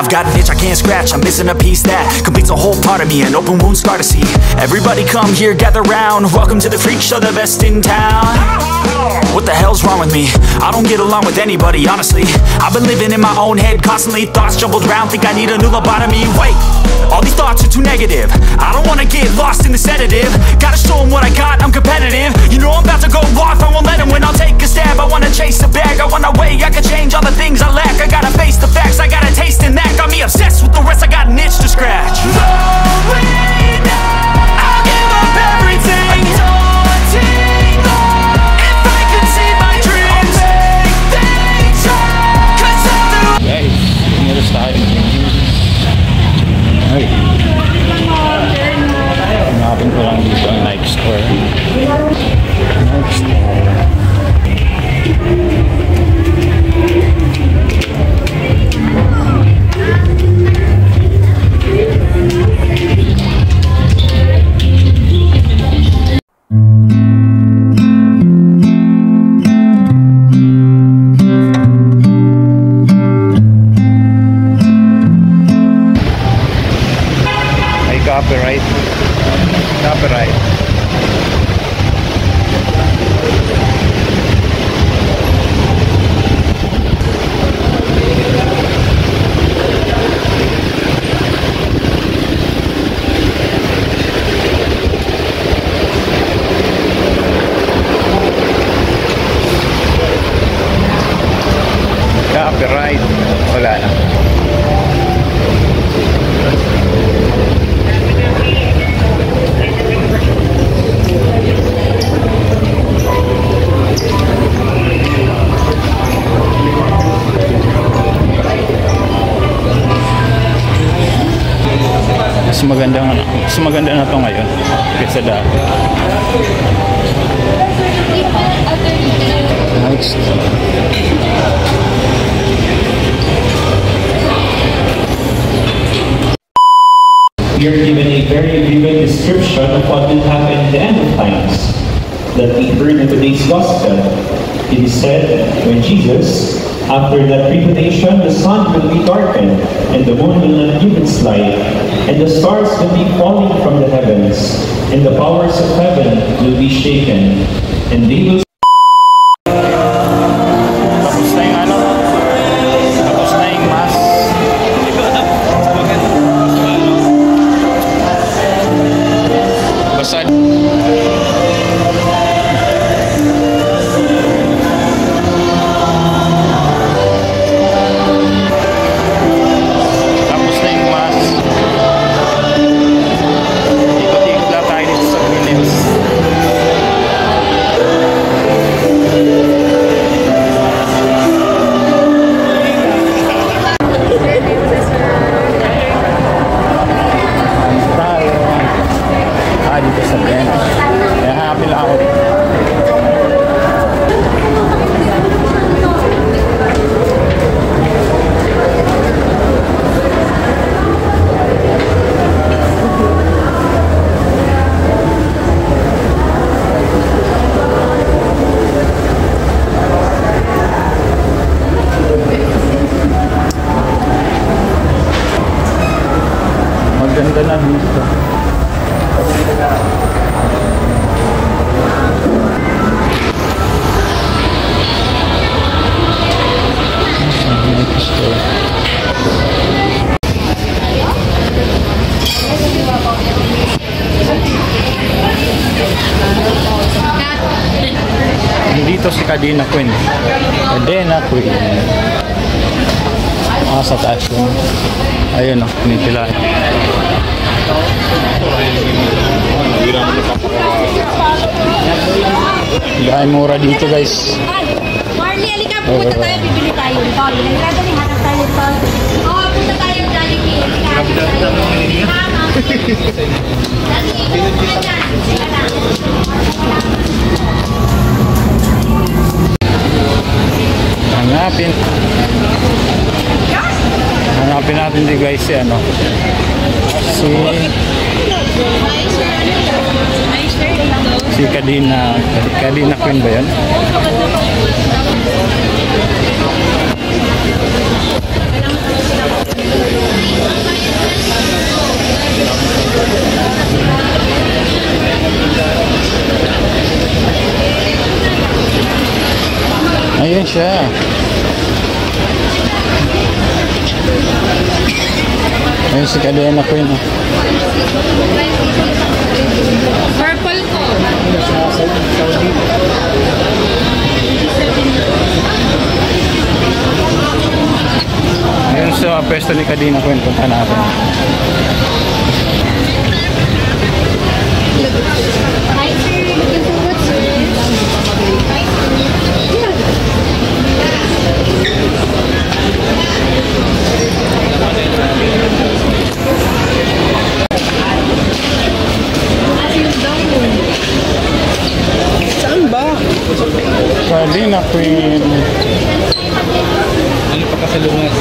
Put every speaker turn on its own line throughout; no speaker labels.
Got an itch I can't scratch, I'm missing a piece that completes a whole part of me, an open wound scar to see. Everybody come here, gather round, welcome to the freak show, the best in town. What the hell's wrong with me? I don't get along with anybody, honestly. I've been living in my own head constantly, thoughts jumbled around, think I need a new lobotomy. Wait, all these thoughts are too negative, I don't wanna get lost in the sedative. Gotta show them what I got, I'm competitive. You know I'm about to go off, I won't let them win, I'll take a stab. I wanna chase the bag, I wanna weigh, I can change all the things I lack. I gotta face the facts, I gotta taste in that. Got me obsessed with the rest, I got an itch to scratch. No way, no, I'll give up everything. Daunting though, if I could see my dreams, make things right. 'Cause I'm the
guys, umiros tayo. Ay, hanapin ko lang dito ang Nike store. Nike store. Copyright. Copyright. Copyright. Wala na. Mas maganda na to ngayon kaysa dati. Nice.
We are given a very vivid description of what will happen at the end of times that we heard in today's gospel. It is said, when Jesus, after that tribulation, the sun will be darkened, and the moon will not give its light, and the stars will be falling from the heavens, and the powers of heaven will be shaken, and they will
ganda na dito. Dito si Cadena Queen. Cadena Queen. Sa taas yun. Ayun o, pinitila. Dahil mura dito guys.
Marley, alika, pupunta tayo, bibili tayo. Nagkada ni hanap tayo. Oo, punta tayo, Jollibee. Tama.
Hanapin. Hanapin natin di guys si ano. Si Kadina Queen ba yan? Ayan siya. Ayan si Kadina Queen.
Purple ko.
Ayan sa pwesto ni Kadina Queen. Punta natin.
Hi sir, looking for what sir? Hi
Saan ba?
Kadina Queen.
Ano pagkasalungan?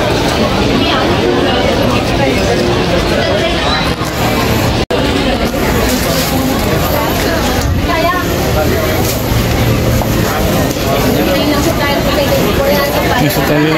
Gusto tayo.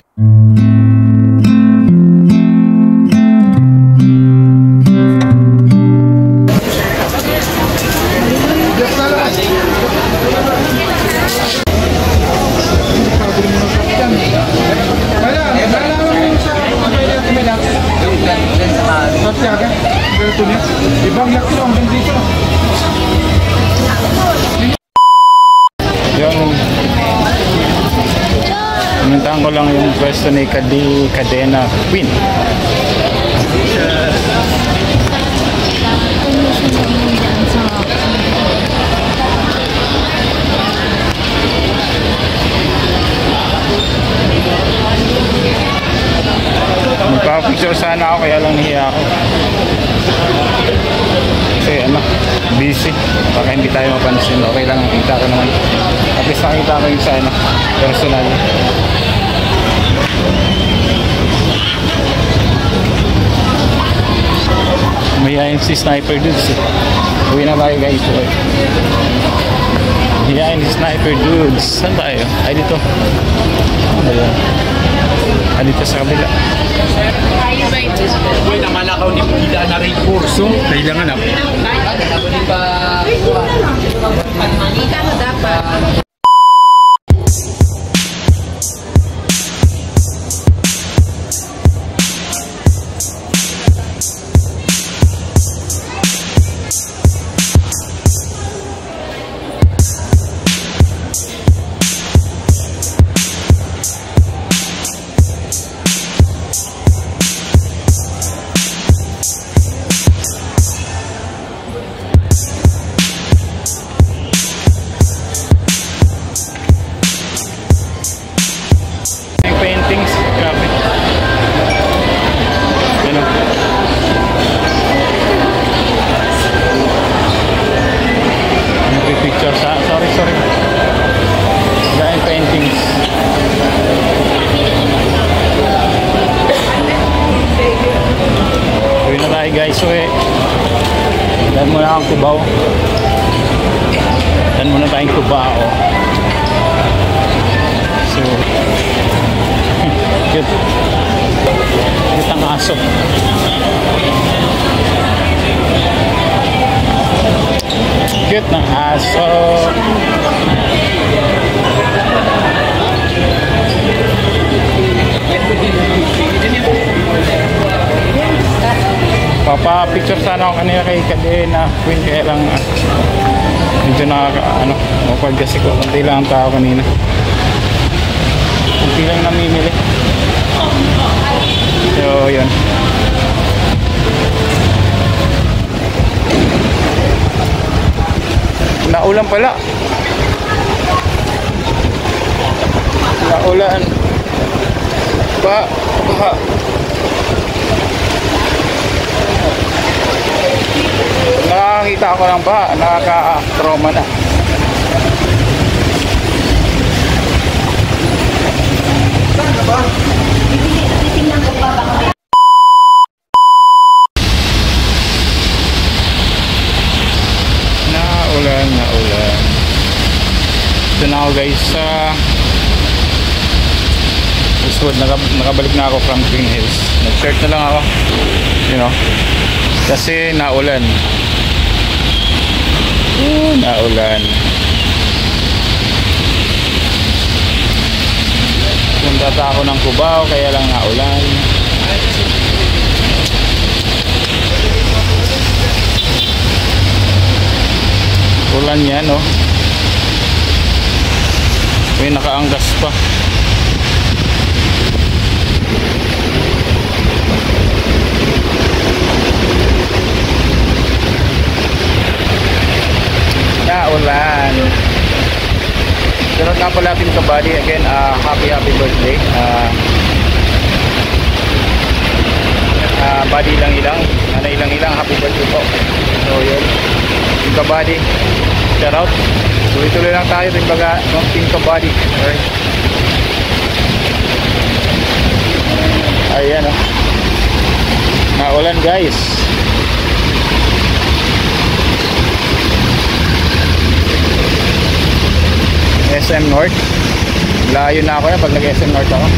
Ibang laki lang hanggang dito.
Yung pinuntahan ko lang yung pwesto ni Kadina Queen. Magpapicture sana ako kaya lang nahiya ako. Kasi ano, busy. Baka hindi tayo mapansin. Okay lang, nakita ko naman. At least nakita ko yung sa ano, personal. Mahihayin si Sniper Dudes. Uwi na tayo guys. Mahihayin si Sniper Dudes. Saan tayo? Ay dito. Ayan. Ay dito sa kabila.
Uy, namalakaw ni Pida na rin kurso. Kailangan na.
Manita mo dapat.
Paintings, grabe. Yan o. Nagpipicture sa, sorry. Dahil paintings. Uwi na tayo guys, uwi. Dan muna akong Cubao. Dan muna tayong Cubao. So, cute. Cute ang aso. Cute na aso. Papa-picture sana ako kanina kay Kadina Queen, kaya lang medyo awkward kasi ko. Kunti lang ang tao kanina. Kunti lang namimili. So, yun. Naulan pala. Naulan. Baha. Nakakita ko ng baha. Nakaka-trauma na. Ito na ako guys sa Eastwood. Nakabalik na ako from Green Hills. Nag-shirt na lang ako, you know, kasi naulan. Naulan. Punta ako ng Cubao kaya lang naulan. Ulan yan, no? May nakaanggas pa. Ulan. Pero nga pala ating kabady again, happy birthday. Body ilang-ilang, ilang-ilang, happy birthday po. So yun, yung kabady, shout out. Tuloy-tuloy lang tayo din baga ng team kabady. Alright. Ayan o, naulan guys. SM North. Layo na ako yan pag nag-SM North ako.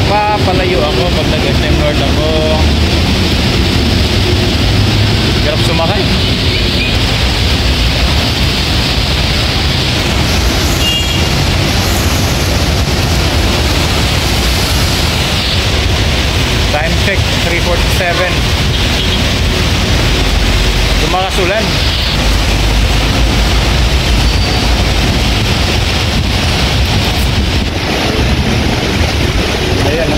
Papalayo ako pag nag-SM North ako. Hirap sumakay. Time check 3:47. Lumakas ulan. Ayan.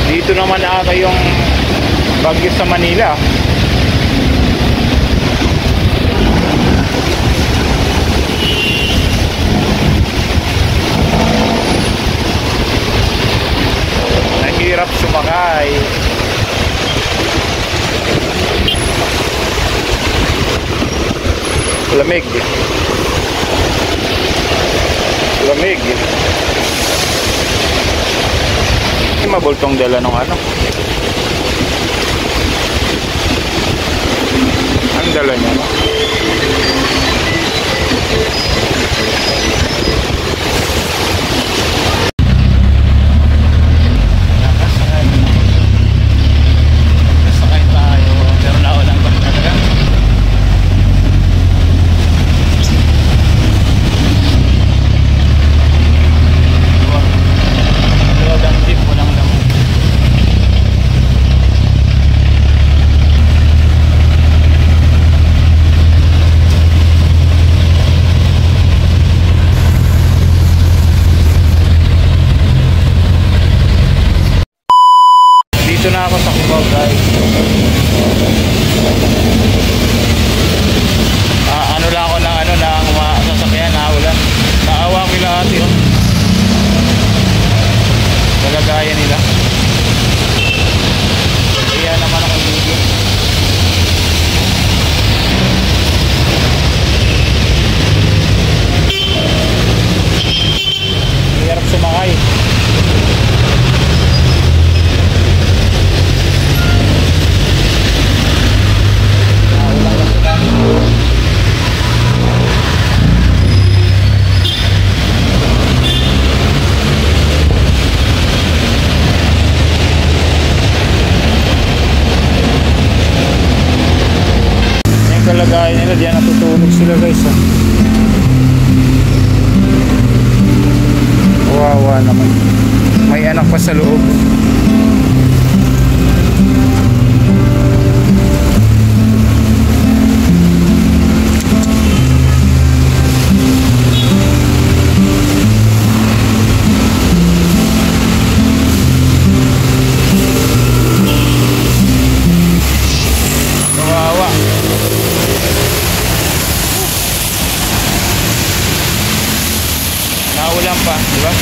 Dito naman ata yung bagyo sa Manila. Hirap sumakay. Lamig. Lamig. Hindi mabultong dala ng ano. Ang dala niya, no? Dito na ako sa Cubao guys. Ano lang ako ng sasakyan na ulan. Naawa ko lahat yun. Nagagaya nila. Kaya naman ako dito. Hirap sumakay. Kalagayan nila, diyan natutulog sila guys. Wawa naman, may anak pa sa loob. Naulan pa, di ba?